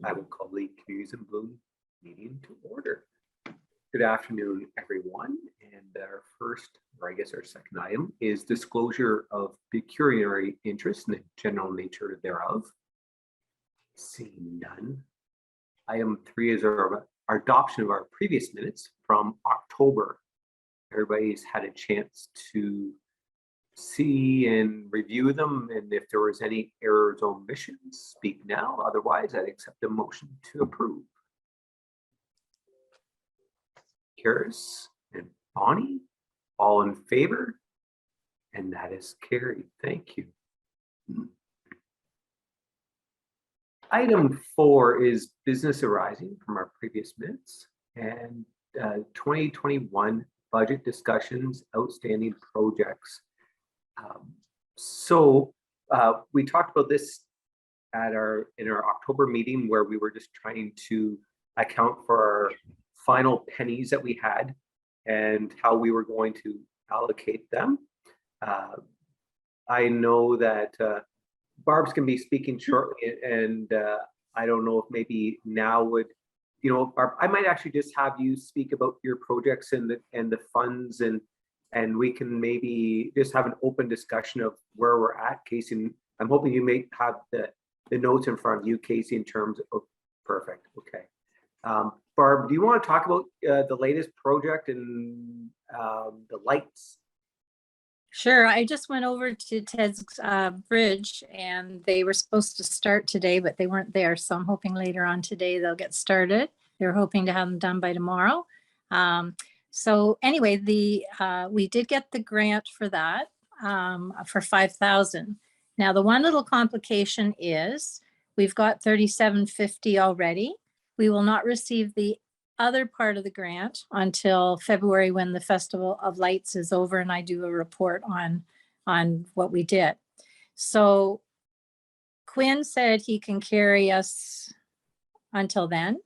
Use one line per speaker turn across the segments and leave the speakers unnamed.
I will call the Communities in Bloom meeting to order. Good afternoon, everyone. And our first, or I guess our second item, is disclosure of pecuniary interest in the general nature thereof. Seeing none. Item 3 is our adoption of our previous minutes from October. Everybody's had a chance to see and review them, and if there was any errors or omissions, speak now. Otherwise, I'd accept a motion to approve. Karis and Bonnie, all in favor? And that is carried. Thank you. Item 4 is business arising from our previous minutes and 2021 budget discussions, outstanding projects. We talked about this at in our October meeting, where we were just trying to account for our final pennies that we had and how we were going to allocate them. I know that Barb's going to be speaking shortly, and I don't know if maybe now would, Barb, I might actually just have you speak about your projects and the funds, and we can maybe just have an open discussion of where we're at, Casey. And I'm hoping you may have the notes in front of you, Casey, in terms of, perfect, okay. Barb, do you want to talk about the latest project and the lights?
Sure. I just went over to Ted's bridge, and they were supposed to start today, but they weren't there. So I'm hoping later on today they'll get started. They're hoping to have them done by tomorrow. So anyway, we did get the grant for that for $5,000. Now the one little complication is we've got $3,750 already. We will not receive the other part of the grant until February, when the Festival of Lights is over and I do a report on what we did. So Quinn said he can carry us until then.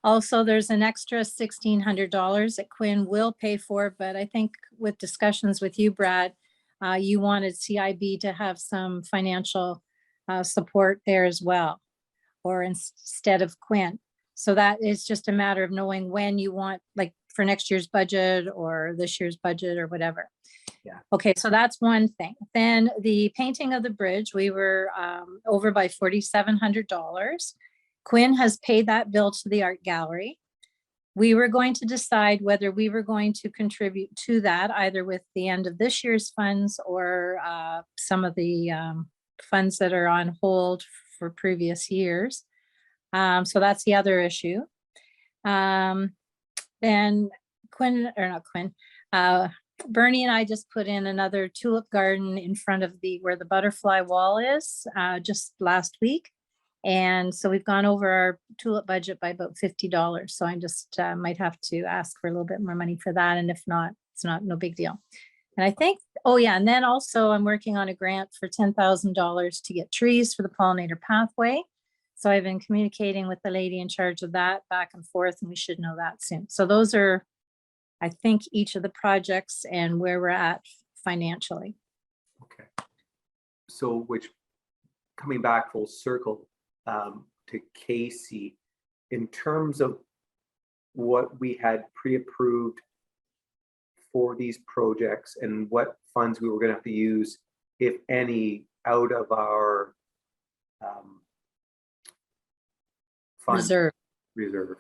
Also, there's an extra $1,600 that Quinn will pay for, but I think with discussions with you, Brad, you wanted CIB to have some financial support there as well, or instead of Quinn. So that is just a matter of knowing when you want, like for next year's budget or this year's budget or whatever.
Yeah.
Okay, so that's one thing. Then the painting of the bridge, we were over by $4,700. Quinn has paid that bill to the art gallery. We were going to decide whether we were going to contribute to that, either with the end of this year's funds or some of the funds that are on hold for previous years. So that's the other issue. Then Bernie and I just put in another tulip garden in front of where the butterfly wall is just last week. And so we've gone over our tulip budget by about $50. So I just might have to ask for a little bit more money for that. And if not, it's no big deal. And I think, oh yeah, and then also I'm working on a grant for $10,000 to get trees for the pollinator pathway. So I've been communicating with the lady in charge of that back and forth, and we should know that soon. So those are, I think, each of the projects and where we're at financially.
Okay. So coming back full circle to Casey, in terms of what we had pre-approved for these projects and what funds we were going to have to use, if any, out of our
Reserve
fund.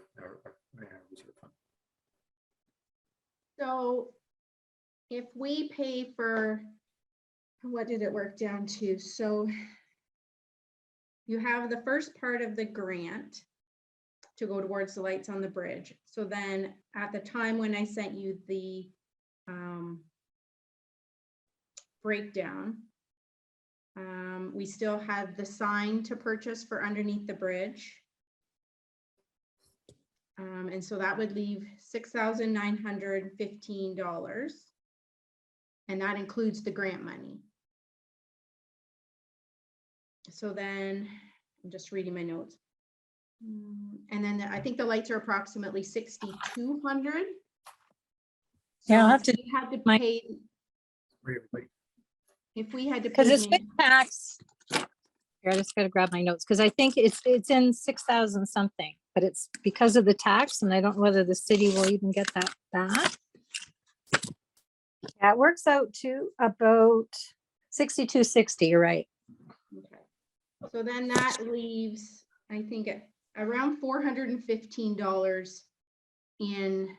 So if we pay for, what did it work down to? So you have the first part of the grant to go towards the lights on the bridge. So then at the time when I sent you the breakdown, we still had the sign to purchase for underneath the bridge. And so that would leave $6,915. And that includes the grant money. So then I'm just reading my notes. And then I think the lights are approximately 6,200. So
yeah, I'll have to
we had to pay. If we had to pay,
because it's been taxed. Here, I just gotta grab my notes, because I think it's in 6,000 something, but it's because of the tax, and I don't know whether the city will even get that back. Yeah, it works out to about 6260, you're right.
Okay. So then that leaves, I think, around $415 in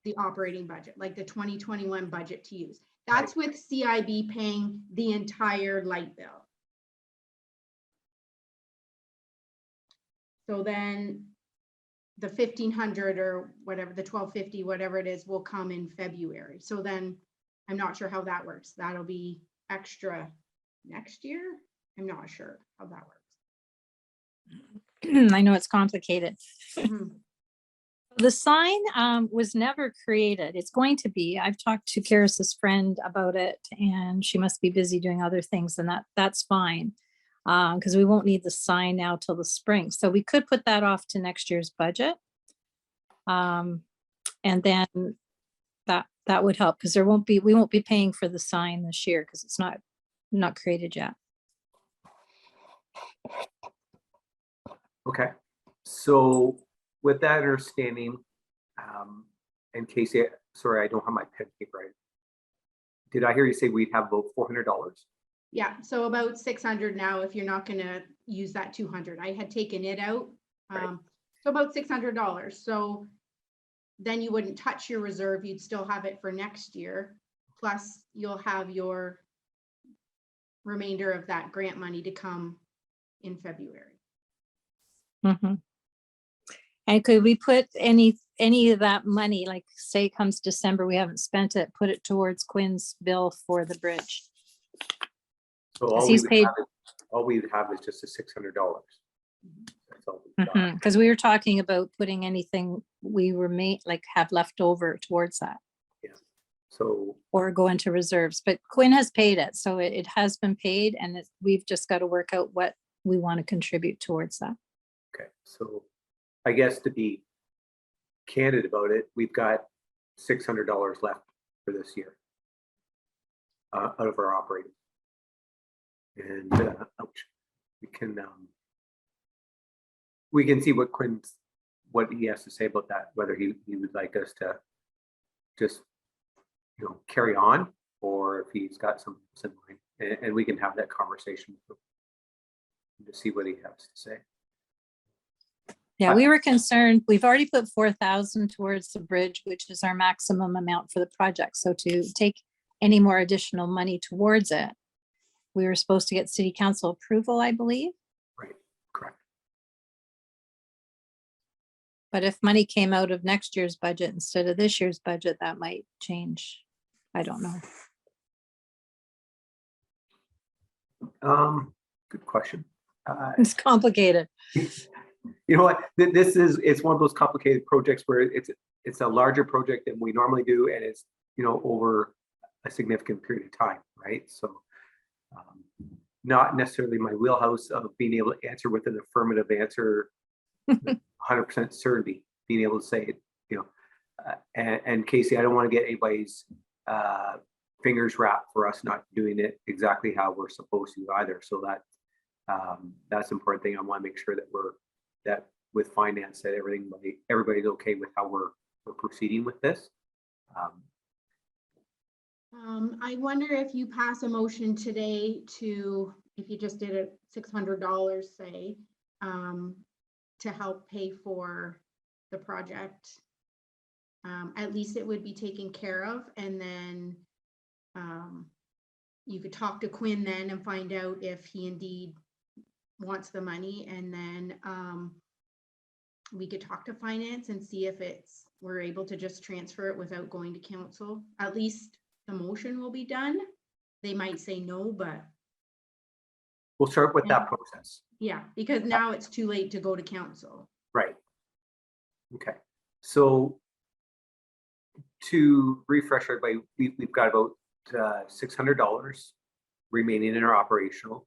the operating budget, like the 2021 budget to use. That's with CIB paying the entire light bill. So then the 1,500 or whatever, the 1,250, whatever it is, will come in February. So then I'm not sure how that works. That'll be extra next year. I'm not sure how that works.
I know it's complicated.
Mhm.
The sign was never created. It's going to be. I've talked to Karis's friend about it, and she must be busy doing other things, and that's fine. Because we won't need the sign now till the spring. So we could put that off to next year's budget. And then that would help, because we won't be paying for the sign this year because it's not created yet.
Okay, so with that understanding, and Casey, sorry, I don't have my pen paper. Did I hear you say we'd have about $400?
Yeah, so about 600 now, if you're not gonna use that 200. I had taken it out.
Right.
So about $600. So then you wouldn't touch your reserve. You'd still have it for next year. Plus you'll have your remainder of that grant money to come in February.
Mhm. And could we put any of that money, like say it comes December, we haven't spent it, put it towards Quinn's bill for the bridge?
So
Because he's paid.
all we would have is just the $600. That's all we've got.
Because we were talking about putting anything we have left over towards that,
So,
or go into reserves, but Quinn has paid it, so it has been paid, and we've just got to work out what we want to contribute towards that.
okay, so I guess to be candid about it, we've got $600 left for this year out of our operating. And ouch, we can see what he has to say about that, whether he would like us to just carry on, or if he's got some in mind, and we can have that conversation with him to see what he has to say.
Yeah, we were concerned. We've already put 4,000 towards the bridge, which is our maximum amount for the project. So to take any more additional money towards it, we were supposed to get city council approval, I believe.
Right, correct.
But if money came out of next year's budget instead of this year's budget, that might change. I don't know.
Good question.
It's complicated.
You know what? It's one of those complicated projects where it's a larger project than we normally do, and it's over a significant period of time, right? So, not necessarily my wheelhouse of being able to answer with an affirmative answer, 100% certainty, being able to say it, and Casey, I don't want to get anybody's fingers wrapped for us not doing it exactly how we're supposed to either. So that's the important thing. I want to make sure that with finance, that everybody's okay with how we're proceeding with this.
I wonder if you pass a motion today if you just did it $600, say, to help pay for the project, at least it would be taken care of. And then you could talk to Quinn then and find out if he indeed wants the money. And then we could talk to finance and see if we're able to just transfer it without going to council. At least the motion will be done. They might say no, but
we'll start with that process.
Yeah, because now it's too late to go to council.
Right. Okay. So to refresh everybody, we've got about $600 remaining in our operational.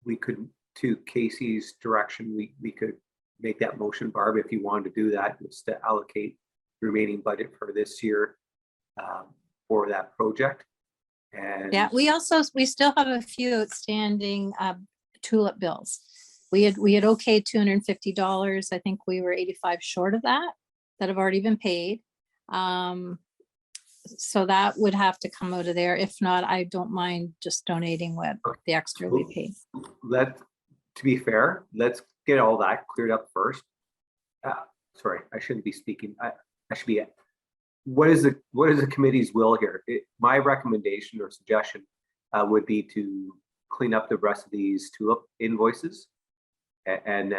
We could, to Casey's direction, we could make that motion, Barb, if you wanted to do that, just to allocate the remaining budget for this year for that project. And
Yeah, we still have a few outstanding tulip bills. We had okayed $250. I think we were 85 short of that have already been paid. So that would have to come out of there. If not, I don't mind just donating what the extra we paid.
to be fair, let's get all that cleared up first. Sorry, I shouldn't be speaking. I should be. What is the committee's will here? My recommendation or suggestion would be to clean up the rest of these tulip invoices, and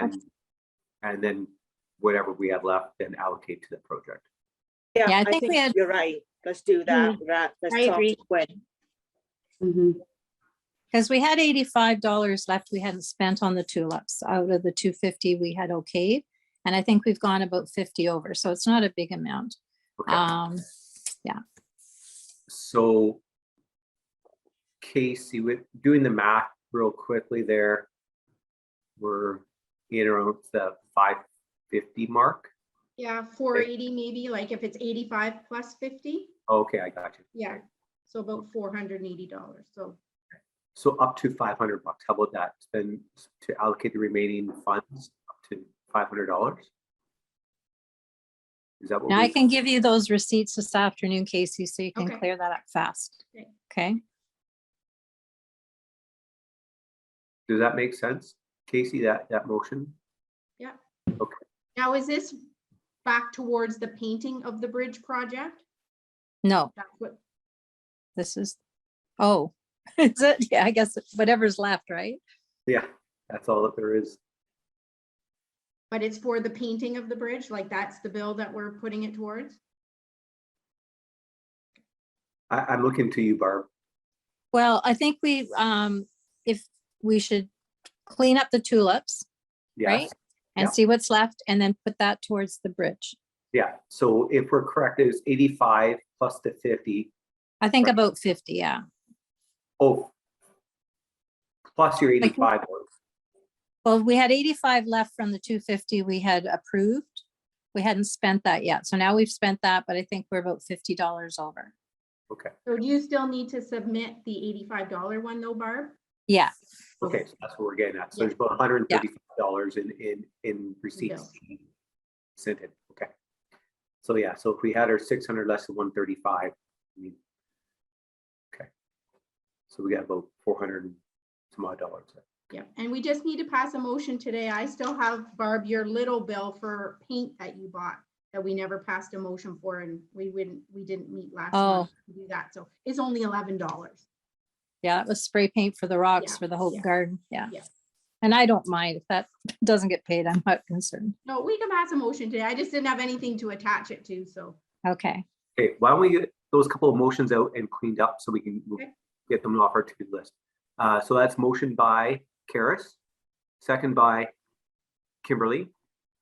then whatever we have left, then allocate to the project.
Yeah, I think we had.
You're right. Let's do that. Let's
I
talk
agree.
when.
Because we had $85 left we hadn't spent on the tulips out of the 250 we had okayed. And I think we've gone about 50 over. So it's not a big amount.
Okay.
Yeah.
So Casey, with doing the math real quickly there, we're in around the 550 mark.
Yeah, 480 maybe, like if it's 85 plus 50.
Okay, I got you.
Yeah, so about $480.
So up to $500. How about that? Then to allocate the remaining funds up to $500. Is that what
Now I can give you those receipts this afternoon, Casey, so you can
Okay.
clear that up fast.
Okay.
Okay.
Does that make sense, Casey? That motion?
Yeah.
Okay.
Now, is this back towards the painting of the bridge project?
No,
That's what,
this is, oh, is it? Yeah, I guess whatever's left, right?
Yeah, that's all that there is.
but it's for the painting of the bridge, like that's the bill that we're putting it towards?
I'm looking to you, Barb.
Well, I think if we should clean up the tulips, right?
Yes.
And
Yeah.
see what's left and then put that towards the bridge.
Yeah. So if we're correct, it's 85 plus the 50.
I think
Right.
about 50, yeah.
Oh, plus your 85.
Well, we had 85 left from the 250 we had approved. We hadn't spent that yet. So now we've spent that, but I think we're about $50 over.
Okay.
So do you still need to submit the $85 one though, Barb?
Yeah,
Okay. So that's what we're getting at. So
Yeah.
there's about $135 in receipts
Bills.
sent in. Okay. So yeah. So if we had our 600 less than 135, I mean, okay. So we got about 400 and some odd dollars there.
Yeah, and we just need to pass a motion today. I still have, Barb, your little bill for paint that you bought that we never passed a motion for, and we didn't meet last month to do that. So it's only $11.
yeah, that was spray paint for the rocks
Yeah,
for the whole
yeah.
garden. Yeah.
Yeah.
And I don't mind if that doesn't get paid. I'm not concerned.
No, we can pass a motion today. I just didn't have anything to attach it to, so.
Okay.
Okay, why don't we get those couple of motions out and cleaned up so we can
Okay.
get them off our to-do list. So that's motion by Karis, second by Kimberly,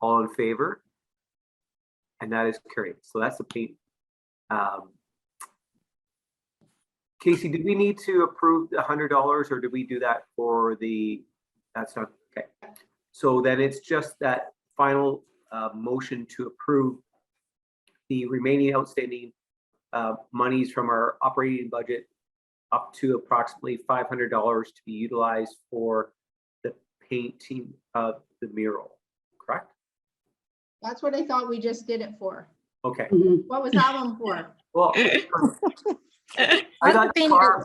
all in favor. And that is carried. So that's the paint. Casey, did we need to approve the $100 or did we do that for that's not, okay. So then it's just that final motion to approve the remaining outstanding monies from our operating budget up to approximately $500 to be utilized for the painting of the mural, correct?
That's what I thought we just did it for.
Okay,
What was that one for?
well, I got
Painting
Barb,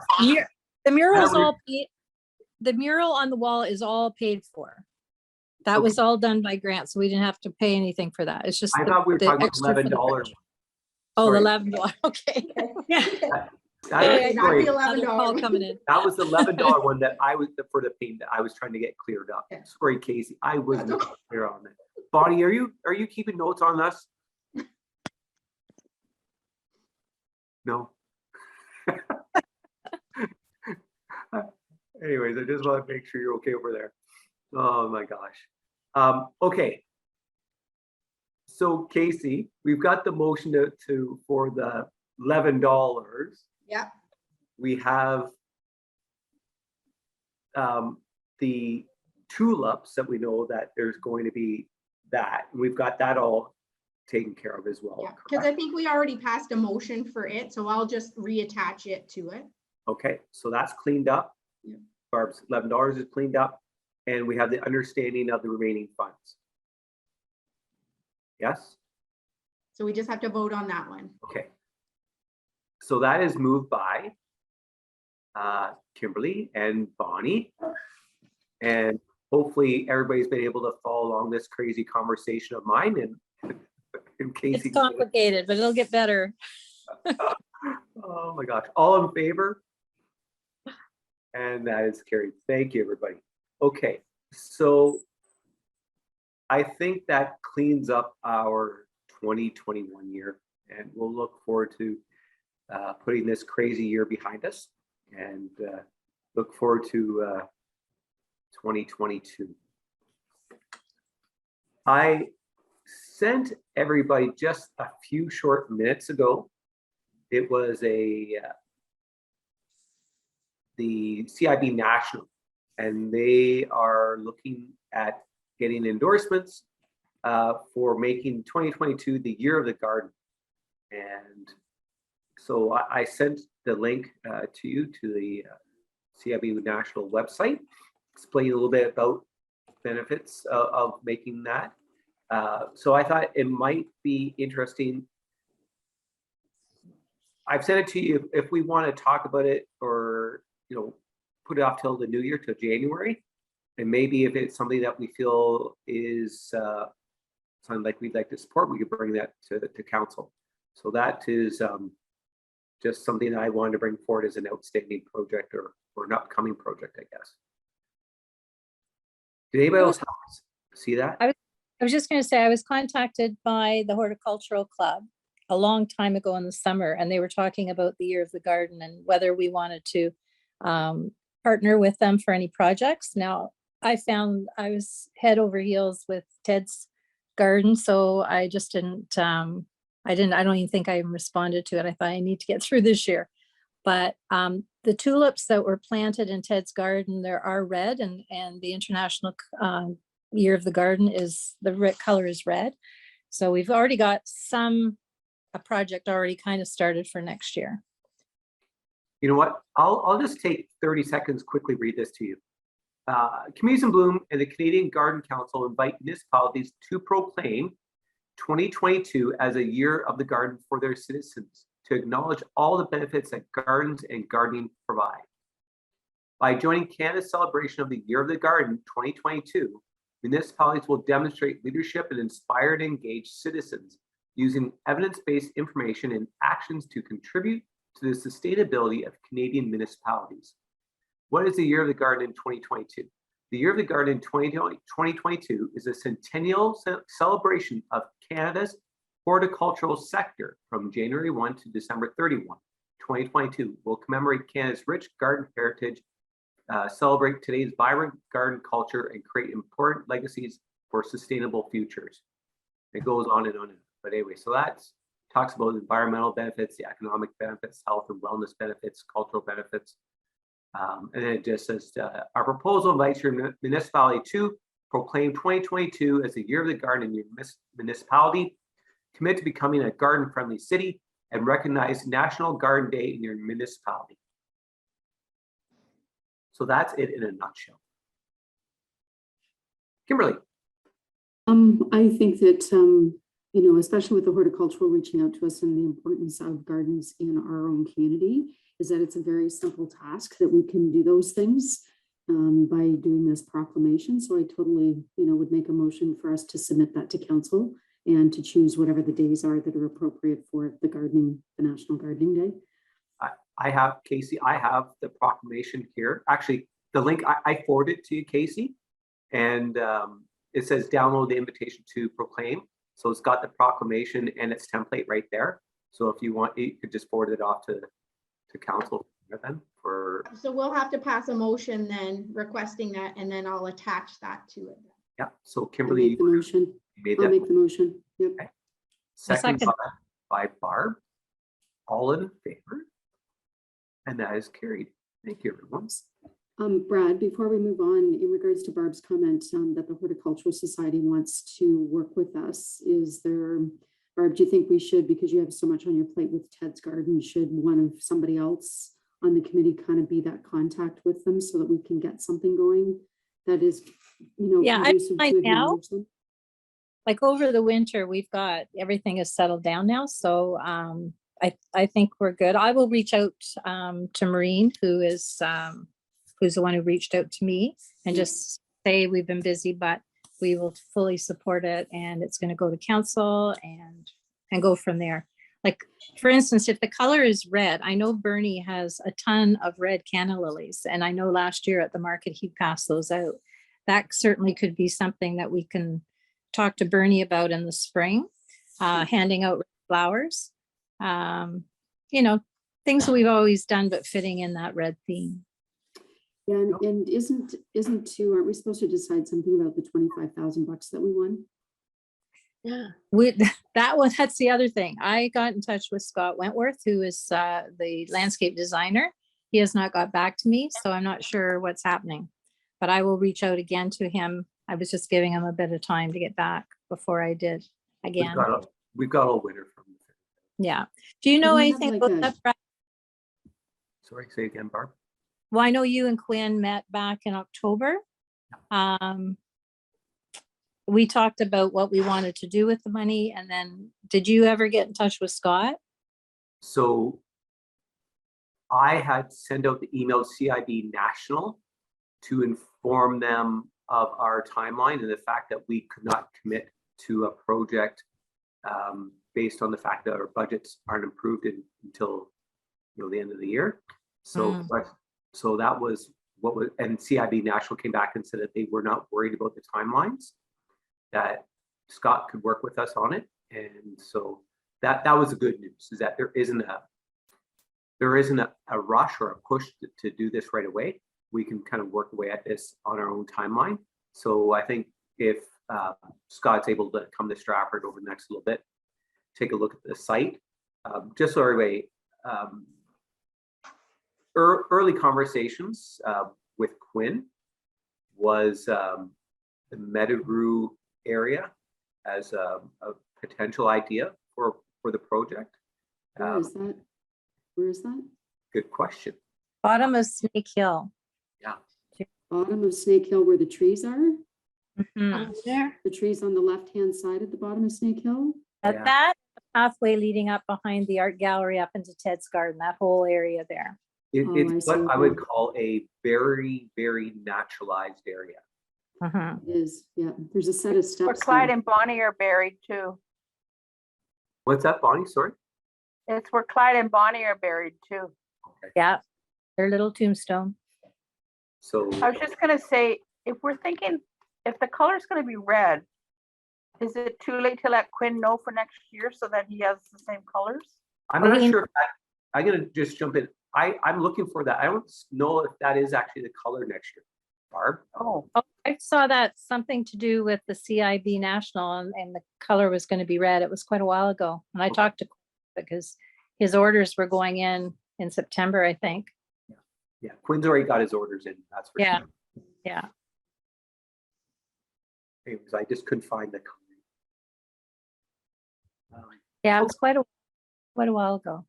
the mural is
would-
all paid. The mural on the wall is all paid for. That
Okay.
was all done by grant, so we didn't have to pay anything for that. It's just
I
the-
thought we were
the
talking about
extra for the
$11.
bridge. Oh, the
Sorry.
$11. Okay.
Okay, not
Sorry,
the
Another call
$11.
coming in.
that was the $11 one that I was for the paint that I was trying to get cleared up.
Okay.
Sorry, Casey, I was
That's
not clear on that. Bonnie, are you keeping notes on us? No. Anyways, I just want to make sure you're okay over there. Oh my gosh. Okay. So Casey, we've got the motion for the $11.
Yeah.
We have the tulips that we know that there's going to be that. We've got that all taken care of as well.
Yeah, because I
correct?
think we already passed a motion for it, so I'll just reattach it to it.
Okay, so that's cleaned up.
Yeah.
Barb's $11 is cleaned up, and we have the understanding of the remaining funds. Yes?
So we just have to vote on that one.
Okay. So that is moved by Kimberly and Bonnie. And hopefully everybody's been able to follow along this crazy conversation of mine, and in case
It's complicated, but it'll get better.
Oh my gosh, all in favor? And that is carried. Thank you, everybody. Okay, so I think that cleans up our 2021 year, and we'll look forward to putting this crazy year behind us, and look forward to 2022. I sent everybody just a few short minutes ago. It was the CIB National, and they are looking at getting endorsements for making 2022 the year of the garden. And so I sent the link to you to the CIB National website, explaining a little bit about benefits of making that. So I thought it might be interesting. I've sent it to you if we want to talk about it, or put it off till the new year, till January, and maybe if it's something that we feel is something like we'd like to support, we could bring that to council. So that is just something that I wanted to bring forward as an outstanding project, or an upcoming project, I guess. Did anybody else see that?
I was just going to say, I was contacted by the Horticultural Club a long time ago in the summer, and they were talking about the year of the garden and whether we wanted to partner with them for any projects. Now, I found I was head over heels with Ted's garden, so I just didn't, I don't even think I responded to it. I thought I need to get through this year. But the tulips that were planted in Ted's garden, there are red, and the international year of the garden is, the red color is red. So we've already got a project already kind of started for next year.
You know what? I'll just take 30 seconds, quickly read this to you. Communities in Bloom and the Canadian Garden Council invite municipalities to proclaim 2022 as a year of the garden for their citizens, to acknowledge all the benefits that gardens and gardening provide. By joining Canada's celebration of the Year of the Garden 2022, municipalities will demonstrate leadership and inspire and engage citizens using evidence-based information and actions to contribute to the sustainability of Canadian municipalities. What is the Year of the Garden in 2022? The Year of the Garden in 2022 is a centennial celebration of Canada's horticultural sector from January 1 to December 31. 2022 will commemorate Canada's rich garden heritage, celebrate today's vibrant garden culture, and create important legacies for sustainable futures. It goes on and on. But anyway, so that talks about environmental benefits, the economic benefits, health and wellness benefits, cultural benefits. And then it just says, our proposal invites your municipality to proclaim 2022 as the Year of the Garden in your municipality, commit to becoming a garden-friendly city, and recognize National Garden Day in your municipality. So that's it in a nutshell. Kimberly.
I think that, especially with the horticultural reaching out to us and the importance of gardens in our own community, is that it's a very simple task that we can do those things by doing this proclamation. So I totally, would make a motion for us to submit that to council and to choose whatever the days are that are appropriate for the National Gardening Day.
I have, Casey, I have the proclamation here. Actually, the link, I forwarded to you, Casey, and it says download the invitation to proclaim. So it's got the proclamation and its template right there. So if you want, you could just forward it off to council then for. So
we'll have to pass a motion then requesting that, and then I'll attach that to it.
Yeah, so Kimberly,
I'll make the motion. Yep.
Okay. Second by Barb. All in favor? And that is carried. Thank you, everyone.
Brad, before we move on, in regards to Barb's comment that the Horticultural Society wants to work with us, Barb, do you think we should, because you have so much on your plate with Ted's garden, should somebody else on the committee kind of be that contact with them so that we can get something going that is,
Yeah, I
conducive
find
to
now,
acknowledge them.
like over the winter, we've got, everything is settled down now. So I think we're good. I will reach out to Maureen, who's the one who reached out to me, and just say we've been busy, but we will fully support it, and it's going to go to council and go from there. Like, for instance, if the color is red, I know Bernie has a ton of red canna lilies, and I know last year at the market, he passed those out. That certainly could be something that we can talk to Bernie about in the spring, handing out flowers. Things that we've always done, but fitting in that red theme.
Yeah, and isn't too, aren't we supposed to decide something about the $25,000 that we won?
Yeah. That's the other thing. I got in touch with Scott Wentworth, who is the landscape designer. He has not got back to me, so I'm not sure what's happening, but I will reach out again to him. I was just giving him a bit of time to get back before I did again.
We've got all winter from the.
Yeah. Do you know
we have
anything
like
about
a-
that, Brad?
Sorry, say again, Barb.
Well, I know you and Quinn met back in October. We talked about what we wanted to do with the money, and then did you ever get in touch with Scott?
So I had sent out the email to CIB National to inform them of our timeline and the fact that we could not commit to a project based on the fact that our budgets aren't approved until the end of the year. So, so that was what was, and CIB National came back and said that they were not worried about the timelines, that Scott could work with us on it. And so that was the good news, is that there isn't a rush or a push to do this right away. We can kind of work away at this on our own timeline. So I think if Scott's able to come to Stratford over the next little bit, take a look at the site, just so everybody, early conversations with Quinn was the Meadowroo area as a potential idea for the project.
Where is that? Where is that?
Good question.
Bottom of Snake Hill.
Bottom of Snake Hill where the trees are?
Mhm.
The trees on the left-hand side at the bottom of Snake Hill?
Yeah.
That pathway leading up behind the art gallery up into Ted's garden, that whole area there.
It's
I
what
see.
I would call a very, very naturalized area.
Mhm.
It is, yeah. There's a set of steps.
Where Clyde
there.
and Bonnie are buried too.
What's that, Bonnie? Sorry.
It's where Clyde and Bonnie are buried too.
Yeah, their little tombstone.
So
I was just gonna say, if we're thinking, if the color's gonna be red, is it too late to let Quinn know for next year so that he has the same colors?
I'm
Well,
not
he-
sure if that, I'm gonna just jump in. I'm looking for that. I don't know if that is actually the color next year. Barb?
Oh,
Oh, I saw that something to do with the CIB National, and the color was going to be red. It was quite a while ago. And I
Okay.
talked to Quinn because his orders were going in September, I think.
Yeah, Quinn's already got his orders in, that's for
Yeah.
sure.
Yeah.
Anyways, I just couldn't find the color.
Yeah, it was quite a while ago.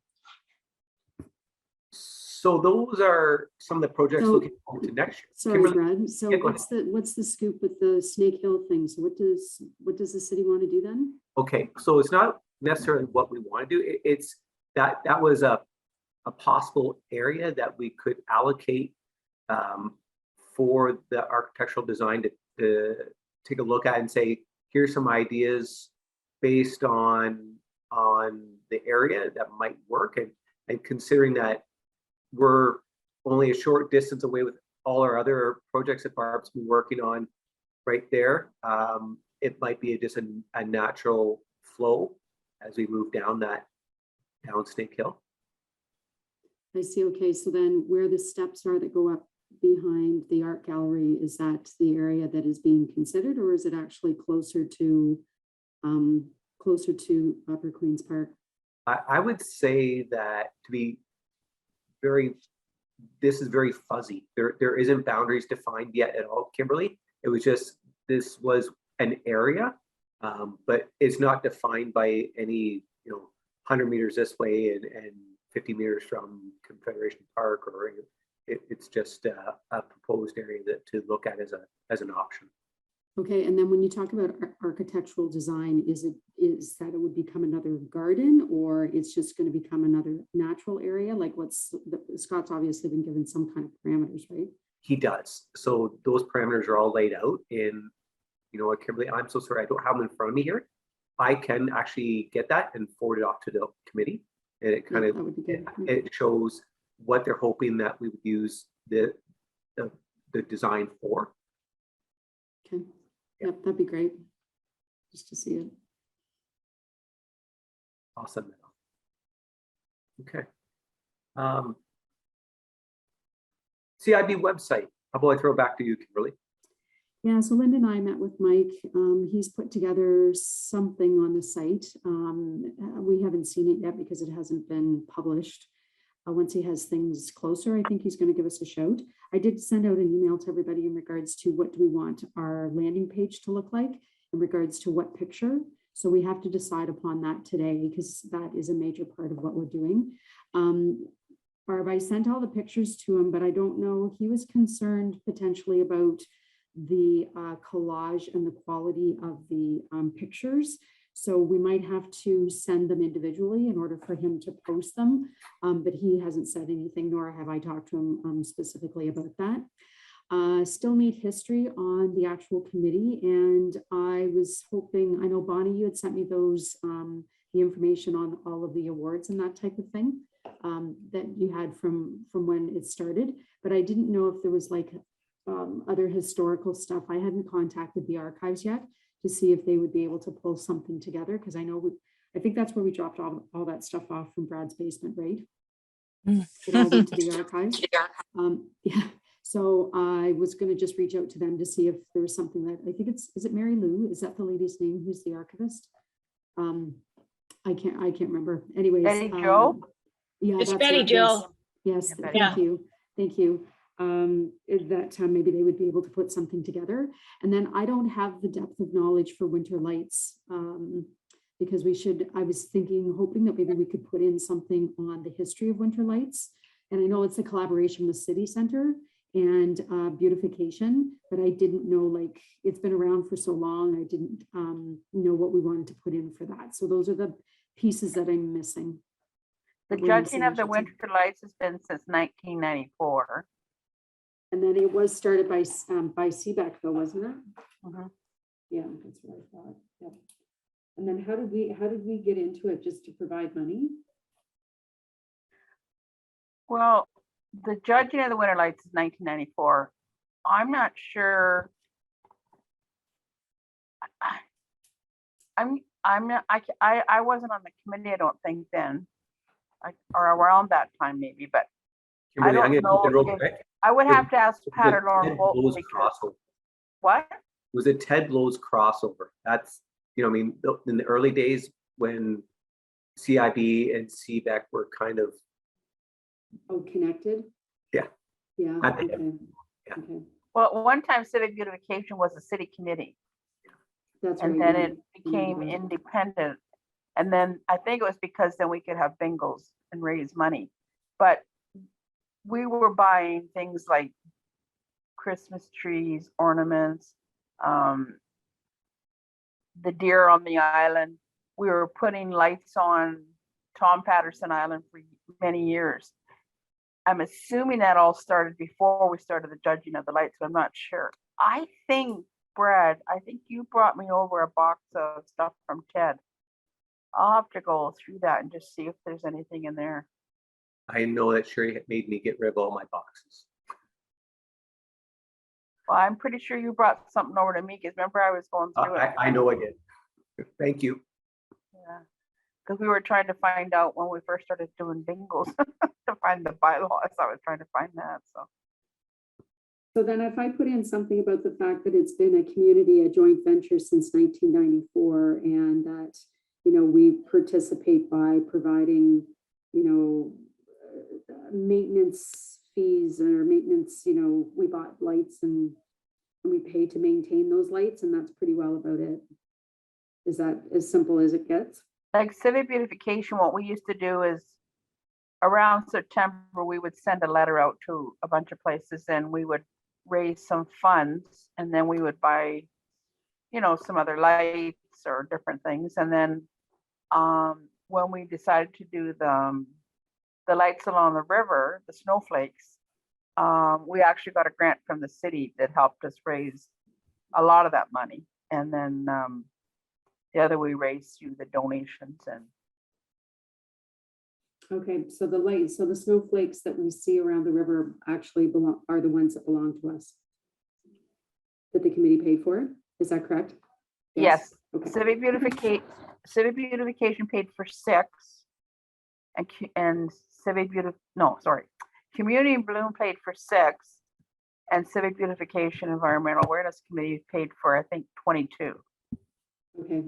So those are some of the projects
So-
looking forward to next year.
Sorry,
Kimberly?
Brad. So
Yeah, go
what's the scoop with the Snake Hill thing? So what does the city want to do then?
Okay, so it's not necessarily what we want to do. It's that was a possible area that we could allocate for the architectural design to take a look at and say, here's some ideas based on the area that might work, and considering that we're only a short distance away with all our other projects that Barb's been working on right there. It might be just a natural flow as we move down Snake Hill.
I see. Okay, so then where the steps are that go up behind the art gallery, is that the area that is being considered, or is it actually closer to Upper Queens Park?
I would say that this is very fuzzy. There isn't boundaries defined yet at all, Kimberly. It was just, this was an area, but it's not defined by any, 100 meters this way and 50 meters from Confederation Park, or it's just a proposed area that to look at as an option.
Okay, and then when you talk about architectural design, is that it would become another garden, or it's just going to become another natural area? Like Scott's obviously been given some kind of parameters, right?
He does. So those parameters are all laid out in, you know what, Kimberly, I'm so sorry, I don't have them in front of me here. I can actually get that and forward it off to the committee. And it kind
Yeah,
of,
that would be good.
it shows what they're hoping that we would use the design for.
Okay, yep, that'd be great. Just to see it.
Awesome. Okay. CIB website. How about I throw it back to you, Kimberly?
Yeah, so Linda and I met with Mike. He's put together something on the site. We haven't seen it yet because it hasn't been published. Once he has things closer, I think he's going to give us a shout. I did send out an email to everybody in regards to what do we want our landing page to look like in regards to what picture. So we have to decide upon that today because that is a major part of what we're doing. Barb, I sent all the pictures to him, but I don't know. He was concerned potentially about the collage and the quality of the pictures. So we might have to send them individually in order for him to post them. But he hasn't said anything, nor have I talked to him specifically about that. Still need history on the actual committee. And I was hoping, I know Bonnie, you had sent me those, the information on all of the awards and that type of thing that you had from when it started. But I didn't know if there was like other historical stuff. I hadn't contacted the archives yet to see if they would be able to pull something together, because I know I think that's where we dropped all that stuff off from Brad's basement, right? It all went to the archives. Yeah. So I was going to just reach out to them to see if there was something that I think is it Mary Lou? Is that the lady's name? Who's the archivist? I can't remember. Anyways,
Betty Joe?
Yeah,
It's
that's
Betty
it,
Jo.
Yes,
Yeah,
thank
Betty.
you. Thank you. At that time, maybe they would be able to put something together. And then I don't have the depth of knowledge for winter lights because I was hoping that maybe we could put in something on the history of winter lights. And I know it's a collaboration with City Center and beautification, but I didn't know, like, it's been around for so long. I didn't know what we wanted to put in for that. So those are the pieces that I'm missing.
The
that we're
judging
missing,
of
I
the
should say.
winter lights has been since 1994.
And then it was started by CBEC though, wasn't it?
Mhm.
Yeah, that's what I thought. Yep. And then how did we get into it? Just to provide money?
Well, the judging of the winter lights is 1994. I'm not sure. I'm not, I wasn't on the committee, I don't think then, or around that time maybe, but
Kimberly,
don't
I'm going to
know
real
if-
quick.
I would have to ask
It
Pat
was
or Lauren
Ted
Bolton
Lowe's
because,
crossover.
what?
It was a Ted Lowe's crossover. That's, you know, I mean, in the early days when CIB and CBEC were kind of,
Oh, connected?
Yeah.
Yeah,
At
okay.
the Yeah.
Okay,
Well, one time civic beautification was a city committee
that's right.
and then
yeah.
it became independent. And then I think it was because then we could have bingos and raise money. But we were buying things like Christmas trees, ornaments, the deer on the island. We were putting lights on Tom Patterson Island for many years. I'm assuming that all started before we started the judging of the lights, but I'm not sure. I think, Brad, I think you brought me over a box of stuff from Ted. I'll have to go through that and just see if there's anything in there.
I know that Sherry had made me get rid of all my boxes.
Well, I'm pretty sure you brought something over to me because remember I was going through it.
I know I did. Thank you.
Yeah, because we were trying to find out when we first started doing bingos to find the bylaws. I was trying to find that.
So then if I put in something about the fact that it's been a community, a joint venture since 1994, and that, you know, we participate by providing, you know, maintenance fees or maintenance, you know, we bought lights and we pay to maintain those lights, and that's pretty well about it. Is that as simple as it gets?
Like civic beautification, what we used to do is around September, we would send a letter out to a bunch of places and we would raise some funds and then we would buy, some other lights or different things. And then when we decided to do the lights along the river, the snowflakes, we actually got a grant from the city that helped us raise a lot of that money. And then the other we raised through the donations and
Okay, so the snowflakes that we see around the river actually are the ones that belong to us. That the committee paid for, is that correct?
yes,
Okay.
civic beautification paid for 6 and community bloom paid for 6 and civic beautification environmental awareness committee paid for I think 22.
Okay.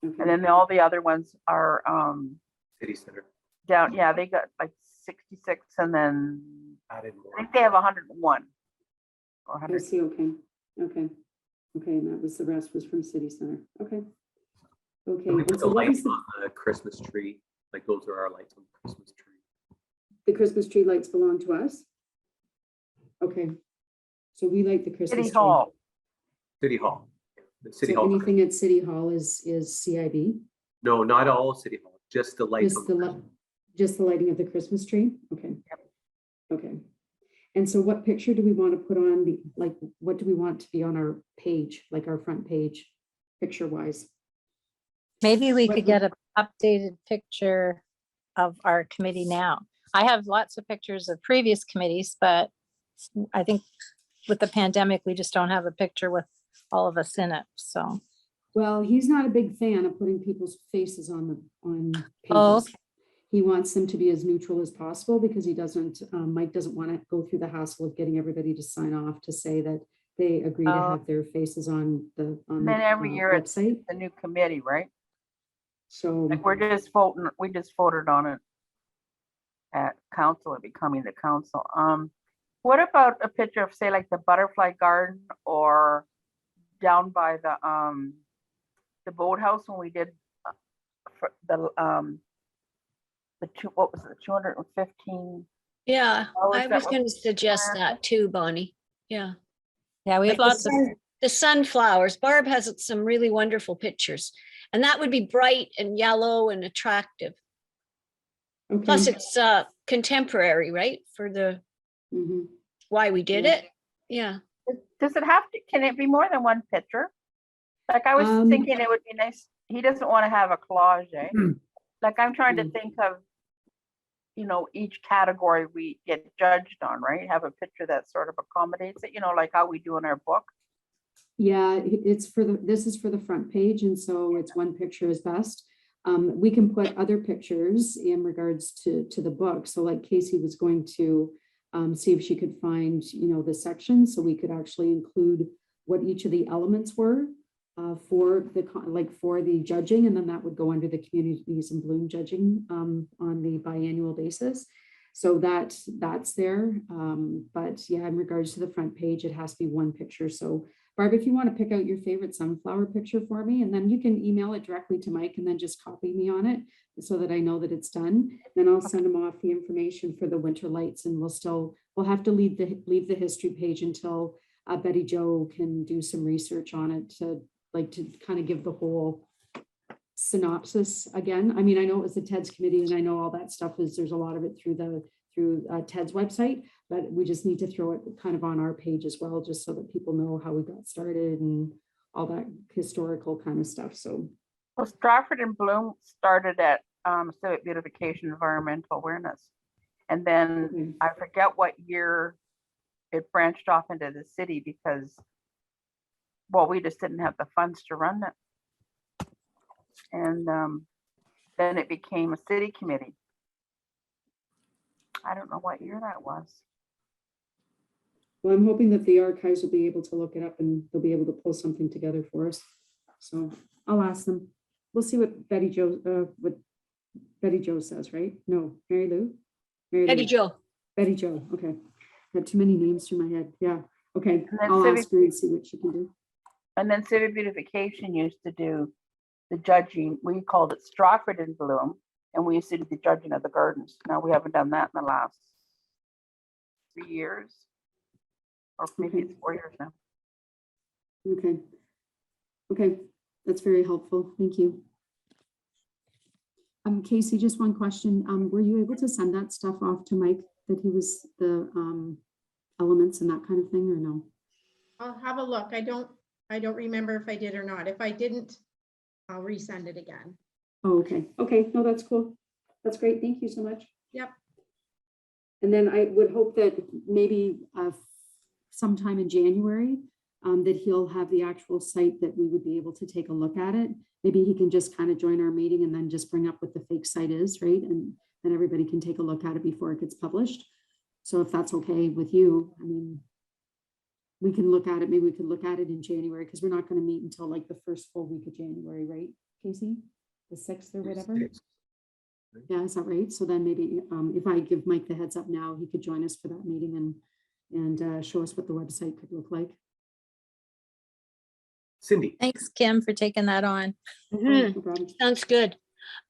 And then all the other ones are
City Center
down, yeah, they got like 66 and then
added
I
more.
think they have 101 or
I
100.
see, okay, and that was, the rest was from City Center, okay. Okay,
And we
and
put
so
the
what
lights
was the,
on the Christmas tree, like those are our lights on the Christmas tree.
the Christmas tree lights belong to us? Okay, so we like the Christmas
City
tree.
Hall,
City Hall. The City
So
Hall.
anything at City Hall is CIB?
No, not all City Hall, just the lights.
Just
on
just the lighting of the Christmas tree? Okay. Okay. And so what picture do we want to put on the, like, what do we want to be on our page, like our front page, picture wise?
Maybe we
What-
could get an updated picture of our committee now. I have lots of pictures of previous committees, but I think with the pandemic, we just don't have a picture with all of us in it, so.
Well, he's not a big fan of putting people's faces on
Oh,
pages. He wants them to be as neutral as possible because he doesn't, Mike doesn't want to go through the hassle of getting everybody to sign off to say that they agree to
Oh.
have their faces on the
and then every year it's
website.
the new committee, right?
So,
Like we just voted on it at council and becoming the council. What about a picture of say like the butterfly garden or down by the boathouse when we did for what was it, 215?
Yeah,
Oh, is
I
that
was
what-
going to suggest that too, Bonnie. Yeah.
yeah, we have
Like
lots of,
the sunflowers. Barb has some really wonderful pictures. And that would be bright and yellow and attractive.
okay.
Plus it's contemporary, right? For the
Mhm.
why we did
Yeah.
it. Yeah.
Does it have to, can it be more than one picture? Like I was thinking it would be nice, he doesn't want to have a collage, eh? Like I'm trying to
Mm.
think of, each category we get judged on, right? Have a picture that sort of accommodates it, like how we do in our book.
Yeah, this is for the front page, and so it's one picture is best. We can put other pictures in regards to the book. So like Casey was going to see if she could find, the section, so we could actually include what each of the elements were for the judging, and then that would go under the communities in bloom judging on the biannual basis. So that's there. But yeah, in regards to the front page, it has to be one picture. So Barb, if you want to pick out your favorite sunflower picture for me, and then you can email it directly to Mike and then just copy me on it so that I know that it's done. Then I'll send him off the information for the winter lights, and we'll have to leave the history page until Betty Jo can do some research on it to kind of give the whole synopsis again. I mean, I know it was the TEDS committee, and I know all that stuff there's a lot of it through TED's website, but we just need to throw it kind of on our page as well, just so that people know how we got started and all that historical kind of stuff. So,
Well, Stratford and Bloom started at civic beautification, environmental awareness. And then
okay.
I forget what year it branched off into the city because, well, we just didn't have the funds to run it. And then it became a city committee. I don't know what year that was.
Well, I'm hoping that the archives will be able to look it up and they'll be able to pull something together for us. So I'll ask them. We'll see what Betty Jo says, right? No, Mary Lou?
Betty Jo.
Betty Jo, okay. Got too many names through my head. Yeah, okay.
And then
I'll
civic-
ask her and see what she can do.
And then civic beautification used to do the judging. We called it Stratford and Bloom. And we used to do the judging of the gardens. Now we haven't done that in the last 3 years. Or maybe it's 4 years now.
Okay. Okay, that's very helpful. Thank you. Casey, just one question. Were you able to send that stuff off to Mike that he was the elements and that kind of thing, or no?
I'll have a look. I don't remember if I did or not. If I didn't, I'll resend it again.
Oh, okay. Okay, no, that's cool. That's great. Thank you so much.
Yep.
And then I would hope that maybe sometime in January, that he'll have the actual site that we would be able to take a look at it. Maybe he can just kind of join our meeting and then just bring up what the fake site is, right? And then everybody can take a look at it before it gets published. So if that's okay with you, I mean, we can look at it. Maybe we could look at it in January, because we're not going to meet until like the first full week of January, right, Casey? The 6th or whatever. Yeah, is that right? So then maybe if I give Mike the heads up now, he could join us for that meeting and show us what the website could look like.
Cindy.
Thanks, Kim, for taking that on.
Mhm.
No problem.
Sounds good.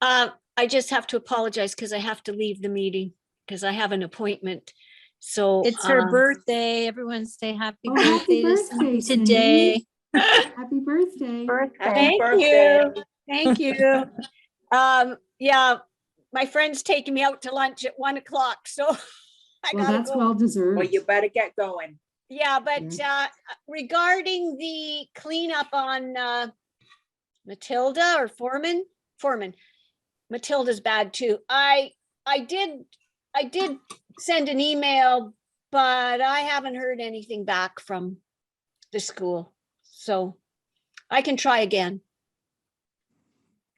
I just have to apologize because I have to leave the meeting because I have an appointment. So
It's her birthday. Everyone say happy
Oh, happy
birthday to
birthday,
Cindy today.
Happy birthday.
Thank you. Thank you. Yeah, my friend's taking me out to lunch at 1 o'clock, so I
Well,
gotta
that's
go.
well deserved.
Well, you better get going.
Yeah, but regarding the cleanup on Matilda or Foreman, Matilda's bad too. I did send an email, but I haven't heard anything back from the school, so I can try again.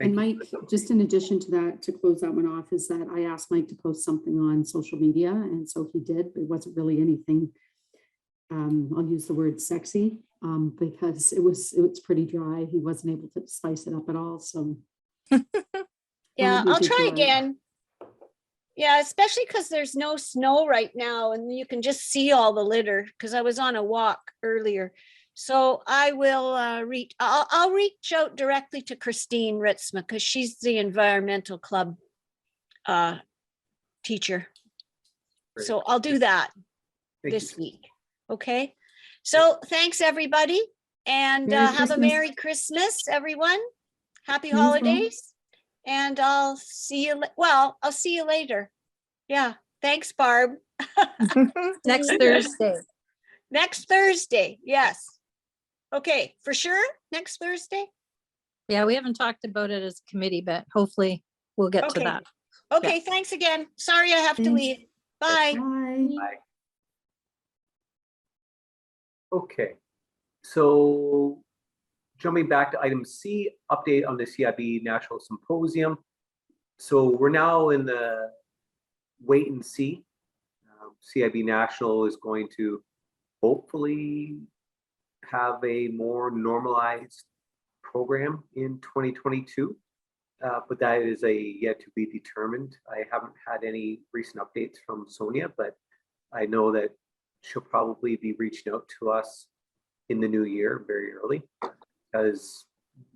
And
Thank you.
Mike, just in addition to that, to close that one off, is that I asked Mike to post something on social media, and so he did. It wasn't really anything, I'll use the word sexy, because it's pretty dry. He wasn't able to spice it up at all, so.
Yeah,
we
I'll
did
try
try.
again. Yeah, especially because there's no snow right now and you can just see all the litter because I was on a walk earlier. So I will I'll reach out directly to Christine Ritzma because she's the environmental club teacher.
Great.
So I'll do that
Thank
this
you.
week. Okay. So thanks, everybody. And
Merry
have a
Christmas.
Merry Christmas, everyone. Happy
You as well.
holidays. And I'll see you. I'll see you later. Yeah. Thanks, Barb.
Next Thursday.
Next Thursday. Yes. Okay. For sure. Next Thursday.
Yeah, we haven't talked about it as a committee, but hopefully we'll get to
Okay.
that.
Okay. Thanks again. Sorry I have to
Thanks.
leave. Bye.
Bye.
Okay, so jumping back to item C, update on the CIB National Symposium. So we're now in the wait and see. CIB National is going to hopefully have a more normalized program in 2022, but that is yet to be determined. I haven't had any recent updates from Sonia, but I know that she'll probably be reaching out to us in the new year very early, because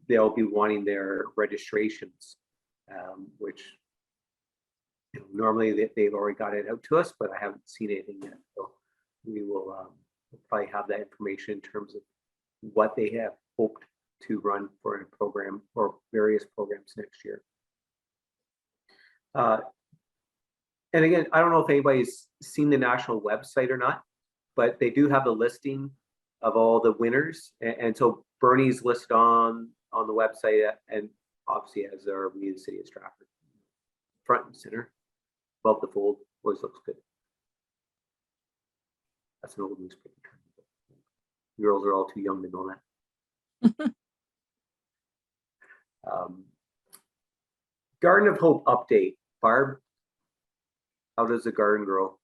they'll be wanting their registrations, which normally they've already got it out to us, but I haven't seen anything yet. So we will we'll probably have that information in terms of what they have hoped to run for a program or various programs next year. And again, I don't know if anybody's seen the national website or not, but they do have a listing of all the winners. And so Bernie's listed on the website, and obviously as our We the City of Stratford. Front and center, above the fold, always looks good. That's an old newspaper term. Girls are all too young to know that. Garden of Hope update. Barb, how does the garden grow?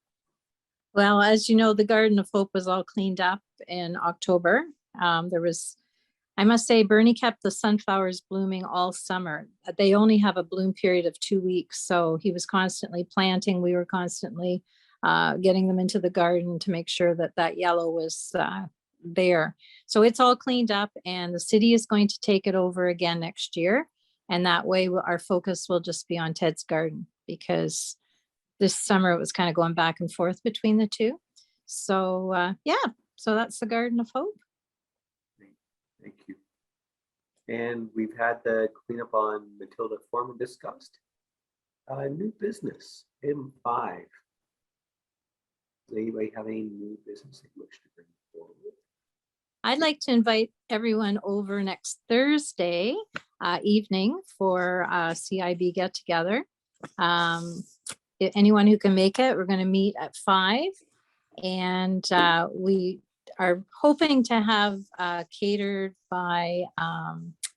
Well, as you know, the Garden of Hope was all cleaned up in October. I must say, Bernie kept the sunflowers blooming all summer. They only have a bloom period of 2 weeks. So he was constantly planting. We were constantly getting them into the garden to make sure that that yellow was there. So it's all cleaned up, and the city is going to take it over again next year. And that way our focus will just be on Ted's garden, because this summer it was kind of going back and forth between the two. So yeah, so that's the Garden of Hope.
Thank you. And we've had the cleanup on Matilda Foreman discussed. New business, M5. Does anybody have any new business they wish to bring forward?
I'd like to invite everyone over next Thursday evening for a CIB get together. Anyone who can make it, we're going to meet at 5, and we are hoping to have catered by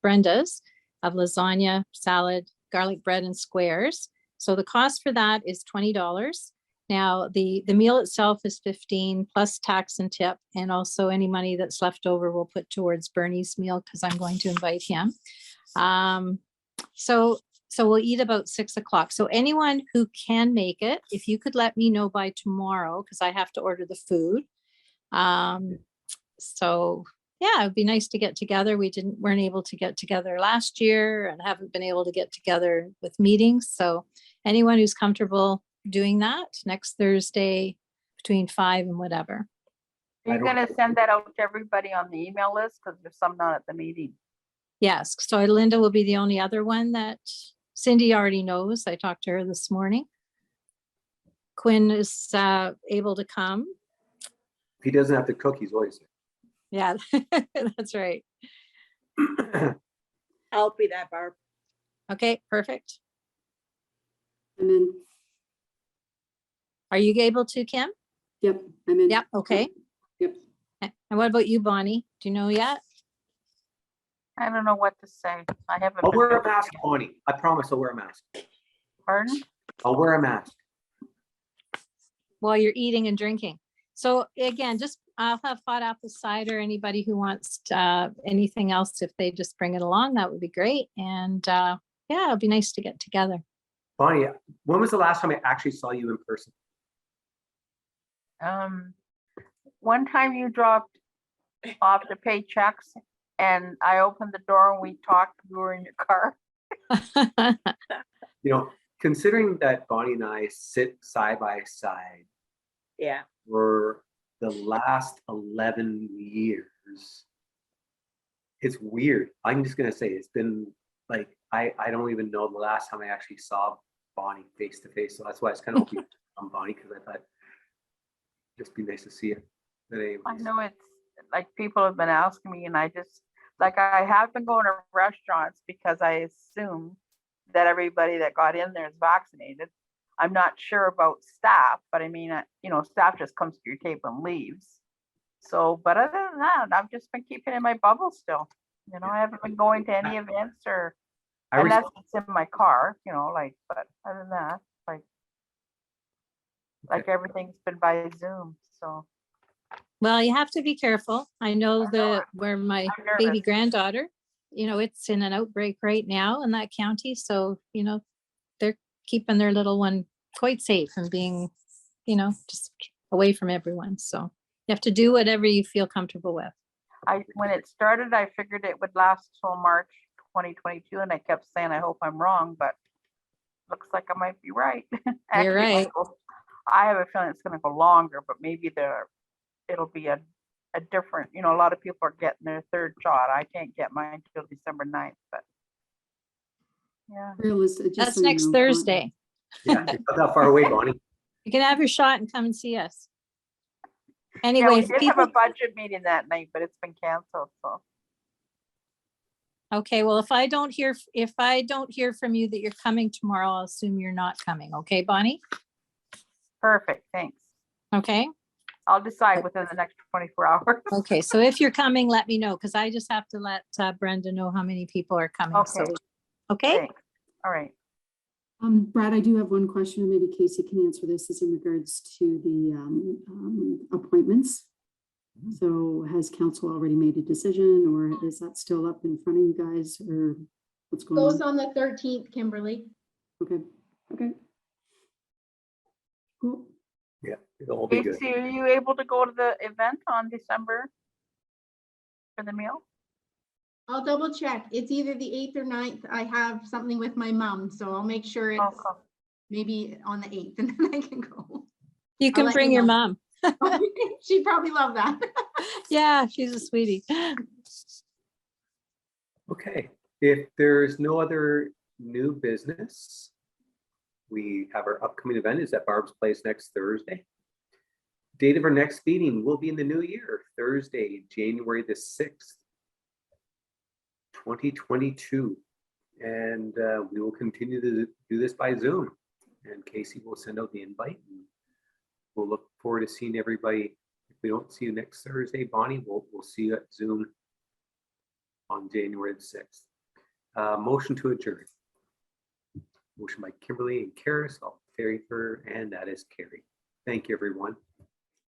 Brenda's of lasagna, salad, garlic bread, and squares. So the cost for that is $20. Now, the meal itself is $15 plus tax and tip, and also any money that's left over we'll put towards Bernie's meal, because I'm going to invite him. So we'll eat about 6 o'clock. So anyone who can make it, if you could let me know by tomorrow, because I have to order the food. So yeah, it'd be nice to get together. Weren't able to get together last year and haven't been able to get together with meetings. So anyone who's comfortable doing that next Thursday between 5 and whatever.
Are you gonna send that out to everybody on the email list? Because there's some not at the meeting.
Yes, so Linda will be the only other one that Cindy already knows. I talked to her this morning. Quinn is able to come.
If he doesn't have to cook, he's always
Yeah, that's right.
there.
I'll be that, Barb.
Okay, perfect.
I'm in.
Are you able to, Kim?
Yep, I'm in.
Yep, okay.
Yep.
And what about you, Bonnie? Do you know yet?
I don't know what to say. I haven't.
I'll
been
wear a
doing-
mask, Bonnie. I promise I'll wear a mask.
Pardon?
I'll wear a mask.
While you're eating and drinking. So again, I'll have hot apple cider. Anybody who wants anything else, if they just bring it along, that would be great. And yeah, it'll be nice to get together.
Bonnie, when was the last time I actually saw you in person?
One time you dropped off to pay checks and I opened the door and we talked, we were in your car.
You know, considering that Bonnie and I sit side by side
Yeah.
for the last 11 years, it's weird. I'm just gonna say it's been like, I don't even know the last time I actually saw Bonnie face to face. So that's why it's kind of hoping on Bonnie, because I thought just be nice to see you. But anyways,
I know it's like people have been asking me and I just, like I have been going to restaurants because I assume that everybody that got in there is vaccinated. I'm not sure about staff, but I mean, you know, staff just comes to your table and leaves. So, but other than that, I've just been keeping in my bubble still. You know, I haven't been going to any events or
I res-
unless it's in my car, you know, like, but other than that, like everything's been by Zoom, so.
Well, you have to be careful. I know where my
I'm nervous.
baby granddaughter, you know, it's in an outbreak right now in that county. So, you know, they're keeping their little one quite safe and being, you know, just away from everyone. So you have to do whatever you feel comfortable with.
When it started, I figured it would last till March 2022, and I kept saying, I hope I'm wrong, but looks like I might be right. Actually, it might
right.
go- I have a feeling it's gonna go longer, but maybe it'll be a different, you know, a lot of people are getting their third shot. I can't get mine till December 9th, but yeah.
That's next Thursday.
yeah, it's not that far away, Bonnie.
You can have your shot and come and see us.
Yeah,
Anyway,
we
if
did have
people,
a budget meeting that night, but it's been canceled, so.
okay, well, if I don't hear from you that you're coming tomorrow, I'll assume you're not coming. Okay, Bonnie?
Perfect, thanks.
Okay.
I'll decide within the next 24 hours.
Okay, so if you're coming, let me know, because I just have to let Brenda know how many people are coming. So,
Okay.
okay,
Thanks. All right.
Brad, I do have one question, or maybe Casey can answer this, is in regards to the appointments. So has council already made a decision, or is that still up in front of you guys, or what's going
Goes
on?
on the 13th, Kimberly.
Okay, cool.
Yeah, it'll all be good.
Casey, are you able to go to the event on December for the meal?
I'll double check. It's either the 8th or 9th. I have something with my mom, so I'll make sure it's
Okay.
maybe on the 8th and then I can go.
You can
let
bring
you
your
know.
mom.
She'd probably love that.
Yeah, she's a sweetie.
Okay, if there's no other new business, we have our upcoming event is at Barb's Place next Thursday. Date of our next meeting will be in the new year, Thursday, January the 6th, 2022. And we will continue to do this by Zoom. And Casey will send out the invite. And we'll look forward to seeing everybody. If we don't see you next Thursday, Bonnie, we'll see you at Zoom on January the 6th. Motion to adjourn. Motion by Kimberly and Karis, all favor, and that is carried. Thank you, everyone.